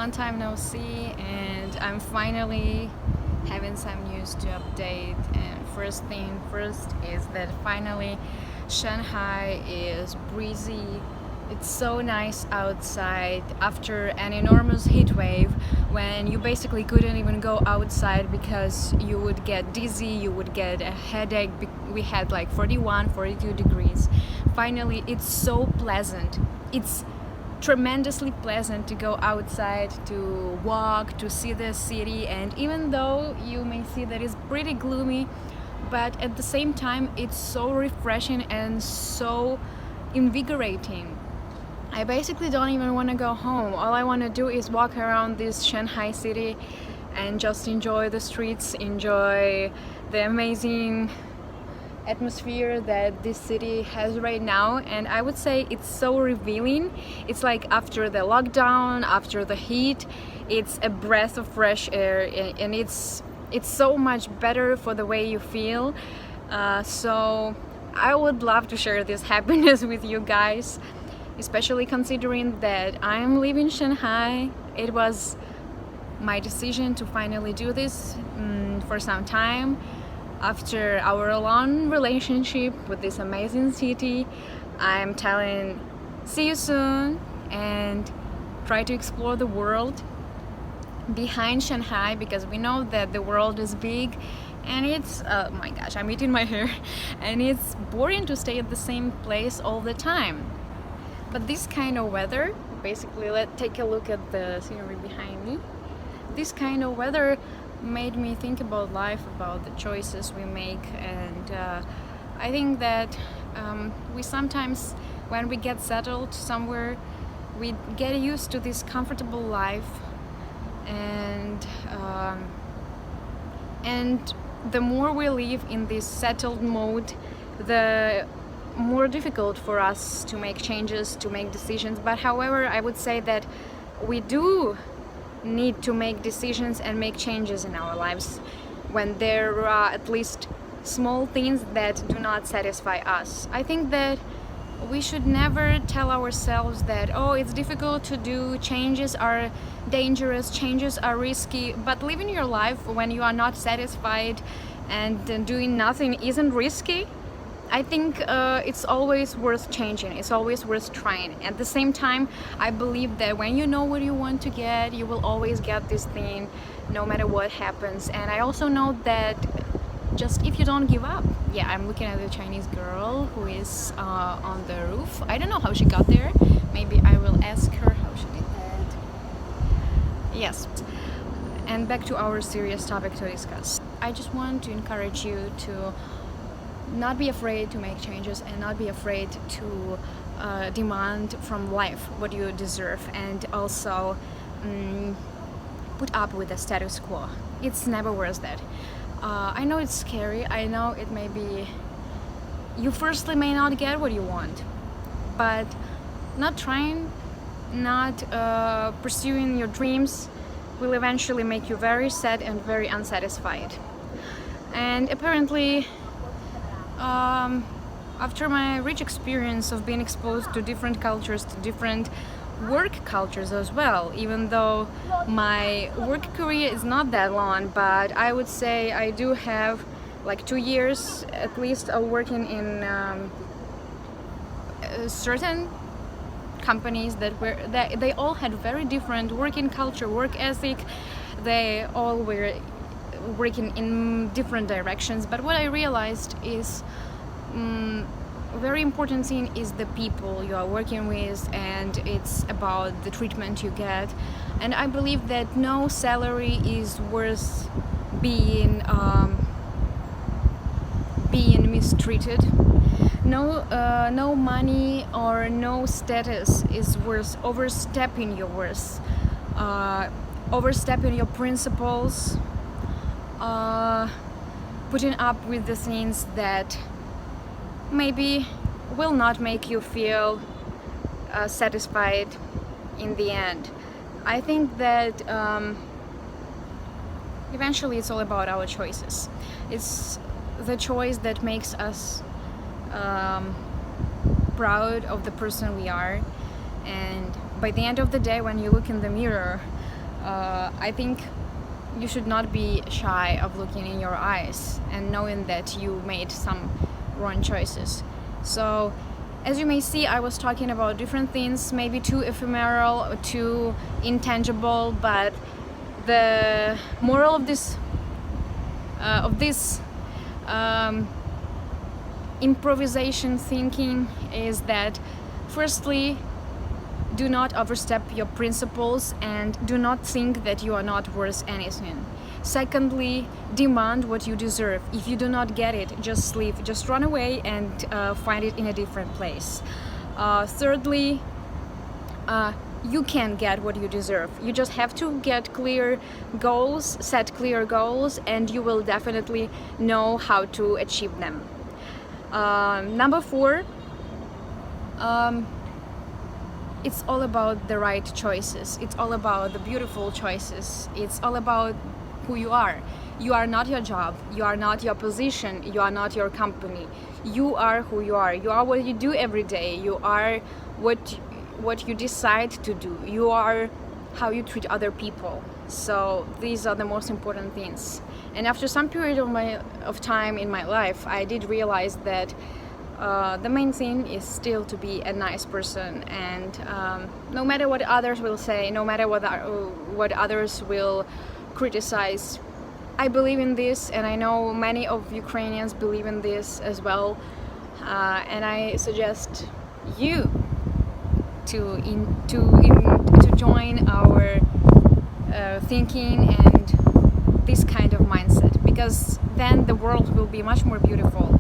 long time no see, and I'm finally having some news to update. And first thing first is that finally Shanghai is breezy. It's so nice outside after an enormous heat wave when you basically couldn't even go outside because you would get dizzy, you would get a headache. We had like 41, 42 degrees. Finally, it's so pleasant. It's tremendously pleasant to go outside, to walk, to see the city, and even though you may see that it's pretty gloomy, but at the same time it's so refreshing and so invigorating. I basically don't even want to go home. All I want to do is walk around this Shanghai city and just enjoy the streets, enjoy the amazing atmosphere that this city has right now. And I would say it's so revealing. It's like after the lockdown, after the heat, it's a breath of fresh air, and it's so much better for the way you feel. So I would love to share this happiness with you guys, especially considering that I'm living in Shanghai. It was my decision to finally do this for some time. After our long relationship with this amazing city, I'm telling, see you soon, and try to explore the world behind Shanghai, because we know that the world is big and it's, oh my gosh, I'm eating my hair, and it's boring to stay at the same place all the time. But this kind of weather, basically, let's take a look at the scenery behind me. This kind of weather made me think about life, about the choices we make, and I think that we sometimes, when we get settled somewhere, we get used to this comfortable life, and the more we live in this settled mode, the more difficult for us to make changes, to make decisions. But however, I would say that we do need to make decisions and make changes in our lives when there are at least small things that do not satisfy us. I think that we should never tell ourselves that, oh, it's difficult to do, changes are dangerous, changes are risky, but living your life when you are not satisfied and doing nothing isn't risky. I think it's always worth changing, it's always worth trying. At the same time, I believe that when you know what you want to get, you will always get this thing no matter what happens. And I also know that just if you don't give up. Yeah, I'm looking at the Chinese girl who is on the roof. I don't know how she got there. Maybe I will ask her how she did that. Yes. And back to our serious topic to discuss. I just want to encourage you to not be afraid to make changes and not be afraid to demand from life what you deserve, and also put up with the status quo. It's never worth that. I know it's scary, I know it may be, you firstly may not get what you want, but not trying, not pursuing your dreams will eventually make you very sad and very unsatisfied. And apparently, after my rich experience of being exposed to different cultures, to different work cultures as well, even though my work career is not that long, but I would say I do have like 2 years at least of working in certain companies that they all had very different working culture, work ethic. They all were working in different directions, but what I realized is a very important thing is the people you are working with, and it's about the treatment you get. And I believe that no salary is worth being mistreated. No money or no status is worth overstepping your worth, overstepping your principles, putting up with the things that maybe will not make you feel satisfied in the end. I think that eventually it's all about our choices. It's the choice that makes us proud of the person we are, and by the end of the day, when you look in the mirror, I think you should not be shy of looking in your eyes and knowing that you made some wrong choices. So as you may see, I was talking about different things, maybe too ephemeral or too intangible, but the moral of this improvisation thinking is that, firstly, do not overstep your principles and do not think that you are not worth anything. Secondly, demand what you deserve. If you do not get it, just leave, just run away and find it in a different place. Thirdly, you can get what you deserve. You just have to get clear goals, set clear goals, and you will definitely know how to achieve them. Number 4, it's all about the right choices. It's all about the beautiful choices. It's all about who you are. You are not your job. You are not your position. You are not your company. You are who you are. You are what you do every day. You are what you decide to do. You are how you treat other people. So these are the most important things. And after some period of time in my life, I did realize that the main thing is still to be a nice person, and no matter what others will say, no matter what others will criticize, I believe in this, and I know many of Ukrainians believe in this as well, and I suggest you to join our thinking and this kind of mindset, because then the world will be much more beautiful.